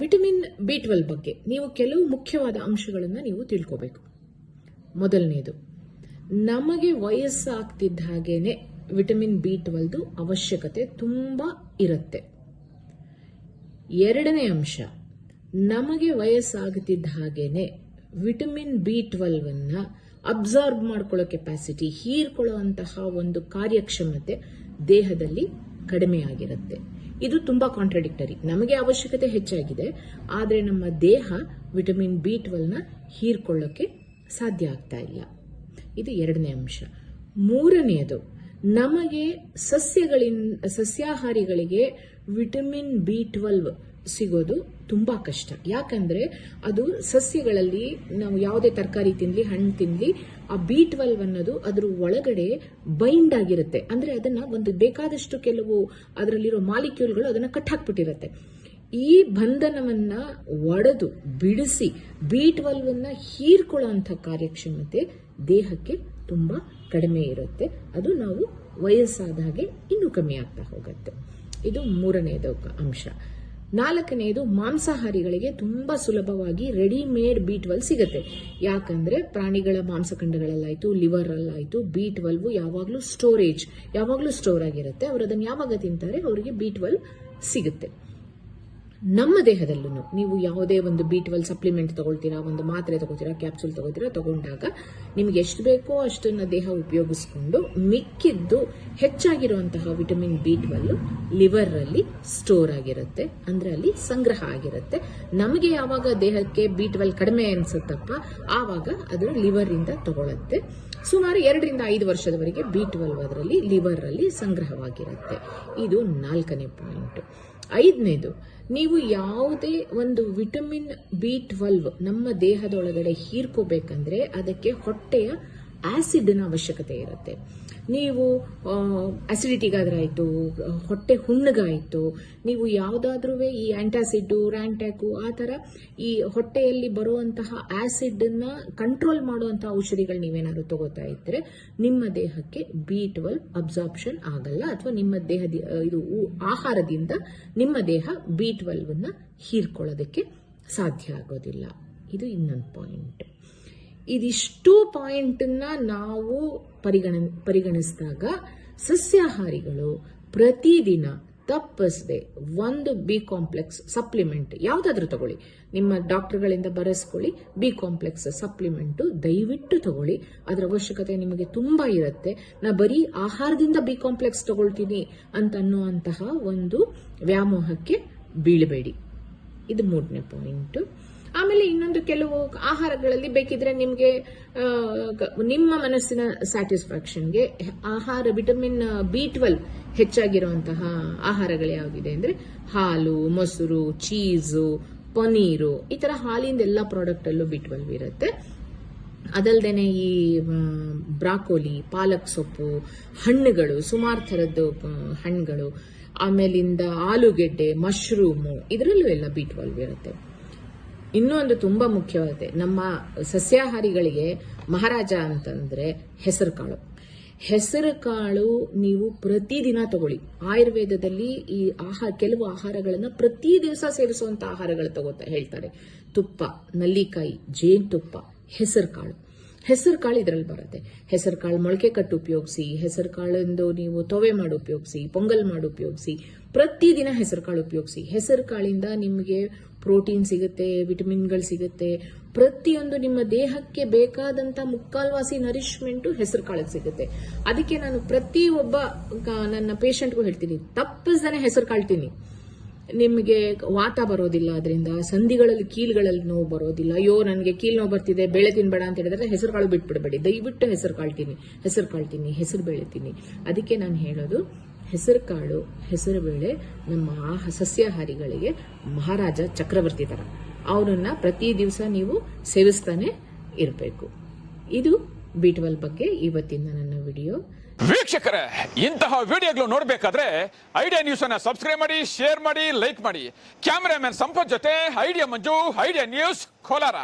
Vitamin ಬಿ12 ಬಗ್ಗೆ ನೀವು ಕೆಲವು ಮುಖ್ಯವಾದ ಅಂಶಗಳನ್ನು ನೀವು ತಿಳ್ಕೋಬೇಕು. ಮೊದಲನೇದು, ನಮಗೆ ವಯಸ್ಸಾಗ್ತಿದ್ದ ಹಾಗೇನೆ ವಿಟಮಿನ್ ಬಿ12 ಅವಶ್ಯಕತೆ ತುಂಬಾ ಇರುತ್ತೆ. ಎರಡನೇ ಅಂಶ, ನಮಗೆ ವಯಸ್ಸಾಗುತ್ತಿದ್ದ ಹಾಗೇನೆ ವಿಟಮಿನ್ ಬಿ12 ಅನ್ನ ಅಬ್ಸಾರ್ಬ್ ಮಾಡ್ಕೊಳ್ಳೋ ಕೆಪಾಸಿಟಿ, ಹೀರ್ಕೊಳ್ಳುವಂತಹ ಒಂದು ಕಾರ್ಯಕ್ಷಮತೆ ದೇಹದಲ್ಲಿ ಕಡಿಮೆ ಆಗಿರುತ್ತೆ. ಇದು ತುಂಬಾ ಕಾಂಟ್ರಡಿಕ್ಟರಿ. ನಮಗೆ ಅವಶ್ಯಕತೆ ಹೆಚ್ಚಾಗಿದೆ, ಆದರೆ ನಮ್ಮ ದೇಹ ವಿಟಮಿನ್ ಬಿ12ನ ಹೀರ್ಕೊಳ್ಳೋಕೆ ಸಾಧ್ಯ ಆಗ್ತಾ ಇಲ್ಲ. ಇದು ಎರಡನೇ ಅಂಶ. ಮೂರನೆಯದು, ನಮಗೆ ಸಸ್ಯಾಹಾರಿಗಳಿಗೆ ವಿಟಮಿನ್ ಬಿ12 ಸಿಗೋದು ತುಂಬಾ ಕಷ್ಟ. ಯಾಕಂದ್ರೆ ಅದು ಸಸ್ಯಗಳಲ್ಲಿ ನಾವು ಯಾವುದೇ ತರಕಾರಿ ತಿನ್ಲಿ, ಹಣ್ಣು ತಿನ್ಲಿ, ಆ ಬಿ12 ಅನ್ನೋದು ಅದ್ರ ಒಳಗಡೆ ಬೈಂಡ್ ಆಗಿರುತ್ತೆ. ಅಂದ್ರೆ ಅದನ್ನ ಒಂದು ಬೇಕಾದಷ್ಟು ಕೆಲವು ಅದರಲ್ಲಿರೋ ಮಾಲಿಕ್ಯೂಲ್ಗಳು ಅದನ್ನ ಕಟ್ಟಾಕ್ಬಿಟ್ಟಿರುತ್ತೆ. ಈ ಬಂಧನವನ್ನ ಒಡೆದು ಬಿಡಿಸಿ ಬಿ12 ಅನ್ನ ಹೀರ್ಕೊಳ್ಳುವಂತ ಕಾರ್ಯಕ್ಷಮತೆ ದೇಹಕ್ಕೆ ತುಂಬಾ ಕಡಿಮೆ ಇರುತ್ತೆ. ಅದು ನಾವು ವಯಸ್ಸಾದ ಹಾಗೆ ಇನ್ನೂ ಕಮ್ಮಿ ಆಗ್ತಾ ಹೋಗುತ್ತೆ. ಇದು ಮೂರನೆಯದು ಅಂಶ. ನಾಲ್ಕನೆಯದು, ಮಾಂಸಾಹಾರಿಗಳಿಗೆ ತುಂಬಾ ಸುಲಭವಾಗಿ ರೆಡಿಮೇಡ್ ಬಿ12 ಸಿಗುತ್ತೆ. ಯಾಕಂದ್ರೆ ಪ್ರಾಣಿಗಳ ಮಾಂಸಖಂಡಗಳಲ್ಲಾಯ್ತು, ಲಿವರ್ ಅಲ್ಲಾಯ್ತು, ಬಿ12 ಯಾವಾಗ್ಲೂ ಸ್ಟೋರ್ ಆಗಿರುತ್ತೆ. ಅವರು ಅದನ್ನು ಯಾವಾಗ ತಿಂತಾರೆ ಅವರಿಗೆ ಬಿ12 ಸಿಗುತ್ತೆ. ನಮ್ಮ ದೇಹದಲ್ಲೂ ನೀವು ಯಾವುದೇ ಒಂದು ಬಿ12 ಸಪ್ಲಿಮೆಂಟ್ ತಗೊಳ್ತೀರಾ, ಒಂದು ಮಾತ್ರೆ ತಗೋತೀರಾ, ಕ್ಯಾಪ್ಸೂಲ್ ತಗೋತೀರಾ, ತಗೊಂಡಾಗ ನಿಮ್ಗೆ ಎಷ್ಟು ಬೇಕೋ ಅಷ್ಟನ್ನ ದೇಹ ಉಪಯೋಗಿಸ್ಕೊಂಡು ಮಿಕ್ಕಿದ್ದು ಹೆಚ್ಚಾಗಿರುವಂತಹ ವಿಟಮಿನ್ ಬಿ12 ಲಿವರ್ ಅಲ್ಲಿ ಸ್ಟೋರ್ ಆಗಿರುತ್ತೆ. ಅಂದ್ರೆ ಅಲ್ಲಿ ಸಂಗ್ರಹ ಆಗಿರುತ್ತೆ. ನಮಗೆ ಯಾವಾಗ ದೇಹಕ್ಕೆ ಬಿ12 ಕಡಿಮೆ ಅನ್ಸುತ್ತಪ್ಪ ಆವಾಗ ಅದು ಲಿವರ್ ಇಂದ ತಗೊಳುತ್ತೆ. ಸುಮಾರು 2 ರಿಂದ 5 ವರ್ಷದವರೆಗೆ ಬಿ12 ಅದರಲ್ಲಿ ಲಿವರ್ ಅಲ್ಲಿ ಸಂಗ್ರಹವಾಗಿರುತ್ತೆ. ಇದು 4ನೇ ಪಾಯಿಂಟ್. 5ನೇದು, ನೀವು ಯಾವುದೇ ಒಂದು ವಿಟಮಿನ್ ಬಿ12 ನಮ್ಮ ದೇಹದೊಳಗಡೆ ಹೀರ್ಕೋಬೇಕಂದ್ರೆ ಅದಕ್ಕೆ ಹೊಟ್ಟೆಯ ಆಸಿಡ್ನ ಅವಶ್ಯಕತೆ ಇರುತ್ತೆ. ನೀವು ಅಸಿಡಿಟಿಗಾದ್ರಾಯ್ತು, ಹೊಟ್ಟೆ ಹುಣ್ಣಗಾಯ್ತು, ನೀವು ಯಾವುದಾದ್ರೂ ಈ ಆಂಟಾಸಿಡ್, ರ್ಯಾಂಟ್ಯಾಕು ಆ ತರ ಈ ಹೊಟ್ಟೆಯಲ್ಲಿ ಬರುವಂತಹ ಆಸಿಡ್ ಅನ್ನ ಕಂಟ್ರೋಲ್ ಮಾಡುವಂತಹ ಔಷಧಿಗಳು ನೀವೇನಾದ್ರು ತಗೋತಾ ಇದ್ರೆ ನಿಮ್ಮ ದೇಹಕ್ಕೆ ಬಿ12 ಅಬ್ಸಾರ್ಪ್ಷನ್ ಆಗಲ್ಲ, ಅಥವಾ ನಿಮ್ಮ ದೇಹದ ಇದು ಆಹಾರದಿಂದ ನಿಮ್ಮ ದೇಹ ಬಿ12 ಅನ್ನ ಹೀರ್ಕೊಳ್ಳೋದಕ್ಕೆ ಸಾಧ್ಯ ಆಗೋದಿಲ್ಲ. ಇದು ಇನ್ನೊಂದು ಪಾಯಿಂಟ್. ಇದಿಷ್ಟು ಪಾಯಿಂಟ್ ನಾವು ಪರಿಗಣಿಸಿದಾಗ ಸಸ್ಯಾಹಾರಿಗಳು ಪ್ರತಿದಿನ ತಪ್ಪಿಸದೆ ಒಂದು ಬಿ ಕಾಂಪ್ಲೆಕ್ಸ್ ಸಪ್ಲಿಮೆಂಟ್ ಯಾವ್ದಾದ್ರೂ ತಗೊಳ್ಳಿ, ನಿಮ್ಮ ಡಾಕ್ಟರ್ಗಳಿಂದ ಬರೆಸ್ಕೊಳ್ಳಿ. ಬಿ ಕಾಂಪ್ಲೆಕ್ಸ್ ಸಪ್ಲಿಮೆಂಟ್ ದಯವಿಟ್ಟು ತಗೊಳ್ಳಿ. ಅದರ ಅವಶ್ಯಕತೆ ನಿಮಗೆ ತುಂಬಾ ಇರುತ್ತೆ. ನಾ ಬರೀ ಆಹಾರದಿಂದ ಬಿ ಕಾಂಪ್ಲೆಕ್ಸ್ ತಗೊಳ್ತೀನಿ ಅಂತ ಅನ್ನುವಂತಹ ಒಂದು ವ್ಯಾಮೋಹಕ್ಕೆ ಬೀಳಬೇಡಿ. ಇದು 3ನೇ ಪಾಯಿಂಟ್. ಆಮೇಲೆ ಇನ್ನೊಂದು, ಕೆಲವು ಆಹಾರಗಳಲ್ಲಿ ಬೇಕಿದ್ರೆ ನಿಮಗೆ ನಿಮ್ಮ ಮನಸ್ಸಿನ ಸ್ಯಾಟಿಸ್ಫ್ಯಾಕ್ಷನ್ಗೆ ಆಹಾರ ವಿಟಮಿನ್ ಬಿ12 ಹೆಚ್ಚಾಗಿರುವಂತಹ ಆಹಾರಗಳು ಯಾವುದಿದೆ ಅಂದ್ರೆ ಹಾಲು, ಮೊಸರು, ಚೀಸು, ಪನೀರು, ಈ ತರ ಹಾಲಿಂದ ಎಲ್ಲ ಪ್ರಾಡಕ್ಟ್ ಅಲ್ಲೂ ಬಿ12 ಇರುತ್ತೆ. ಅದಲ್ದೇನೆ ಈ ಬ್ರಾಕೋಲಿ, ಪಾಲಕ್ ಸೊಪ್ಪು, ಹಣ್ಣುಗಳು, ಸುಮಾರು ಥರದ್ದು ಹಣ್ಣುಗಳು, ಆಮೇಲಿಂದ ಆಲೂಗೆಡ್ಡೆ, ಮಶ್ರೂಮು, ಇದರಲ್ಲೂ ಎಲ್ಲ ಬಿ12 ಇರುತ್ತೆ. ಇನ್ನೊಂದು ತುಂಬಾ ಮುಖ್ಯವಾದ, ನಮ್ಮ ಸಸ್ಯಾಹಾರಿಗಳಿಗೆ ಮಹಾರಾಜ ಅಂತಂದ್ರೆ ಹೆಸರು ಕಾಳು. ಹೆಸರು ಕಾಳು ನೀವು ಪ್ರತಿದಿನ ತಗೊಳ್ಳಿ. ಆಯುರ್ವೇದದಲ್ಲಿ ಈ ಕೆಲವು ಆಹಾರಗಳನ್ನ ಪ್ರತಿ ದಿವಸ ಸೇವಿಸುವಂತ ಆಹಾರಗಳು ತಗೋತಾ ಹೇಳ್ತಾರೆ. ತುಪ್ಪ, ನಲ್ಲಿಕಾಯಿ, ಜೇನುತುಪ್ಪ, ಹೆಸರು ಕಾಳು ಇದರಲ್ಲಿ ಬರುತ್ತೆ. ಹೆಸರು ಕಾಳು ಮೊಳಕೆ ಕಟ್ಟು ಉಪಯೋಗಿಸಿ, ಹೆಸರು ಕಾಳಿಂದು ನೀವು ತೊವೆ ಮಾಡಿ ಉಪಯೋಗಿಸಿ, ಪೊಂಗಲ್ ಮಾಡಿ ಉಪಯೋಗಿಸಿ, ಪ್ರತಿದಿನ ಹೆಸರು ಕಾಳು ಉಪಯೋಗಿಸಿ. ಹೆಸರು ಕಾಳಿಂದ ನಿಮಗೆ ಪ್ರೋಟೀನ್ ಸಿಗುತ್ತೆ, ವಿಟಮಿನ್ಗಳು ಸಿಗುತ್ತೆ. ಪ್ರತಿಯೊಂದು ನಿಮ್ಮ ದೇಹಕ್ಕೆ ಬೇಕಾದಂತ ಮುಕ್ಕಾಲ್ವಾಸಿ ನರಿಶ್ಮೆಂಟು ಹೆಸರು ಕಾಳಿಗೆ ಸಿಗುತ್ತೆ. ಅದಕ್ಕೆ ನಾನು ಪ್ರತಿಯೊಬ್ಬ ನನ್ನ ಪೇಷಂಟ್ಗೂ ಹೇಳ್ತೀನಿ, ತಪ್ಪಿಸ್ದಾನೆ ಹೆಸರು ಕಾಳು ತಿನ್ನಿ. ನಿಮಗೆ ವಾತ ಬರೋದಿಲ್ಲ, ಅದರಿಂದ ಸಂಧಿಗಳಲ್ಲಿ ಕೀಲುಗಳಲ್ಲಿ ನೋವು ಬರೋದಿಲ್ಲ. ಅಯ್ಯೋ ನನಗೆ ಕೀಲು ನೋವು ಬರ್ತಿದೆ, ಬೇಳೆ ತಿನ್ಬೇಡ ಅಂತ ಹೇಳಿದ್ರೆ ಹೆಸರು ಕಾಳು ಬಿಟ್ಬಿಡಬೇಡಿ. ದಯವಿಟ್ಟು ಹೆಸರು ಕಾಳು ತಿನ್ನಿ, ಹೆಸರು ಬೇಳೆ ತಿನ್ನಿ. ಅದಕ್ಕೆ ನಾನು ಹೇಳೋದು, ಹೆಸರು ಕಾಳು, ಹೆಸರು ಬೇಳೆ ನಮ್ಮ ಸಸ್ಯಾಹಾರಿಗಳಿಗೆ ಮಹಾರಾಜ ಚಕ್ರವರ್ತಿ ತರ. ಅವನನ್ನ ಪ್ರತಿ ದಿವಸ ನೀವು ಸೇವಿಸ್ತಾನೆ ಇರಬೇಕು. ಇದು ಬಿ12 ಬಗ್ಗೆ ಇವತ್ತಿನ ನನ್ನ ವಿಡಿಯೋ. ವೀಕ್ಷಕರೇ, ಇಂತಹ ವಿಡಿಯೋಗಳು ನೋಡಬೇಕಾದ್ರೆ ಐಡಿಯಾ ನ್ಯೂಸ್ ಅನ್ನ ಸಬ್ಸ್ಕ್ರೈಬ್ ಮಾಡಿ, ಶೇರ್ ಮಾಡಿ, ಲೈಕ್ ಮಾಡಿ. ಕ್ಯಾಮರಾಮನ್ ಸಂಪತ್ ಜೊತೆ ಐಡಿಯಾ ಮಂಜು, ಐಡಿಯಾ ನ್ಯೂಸ್, ಕೋಲಾರ.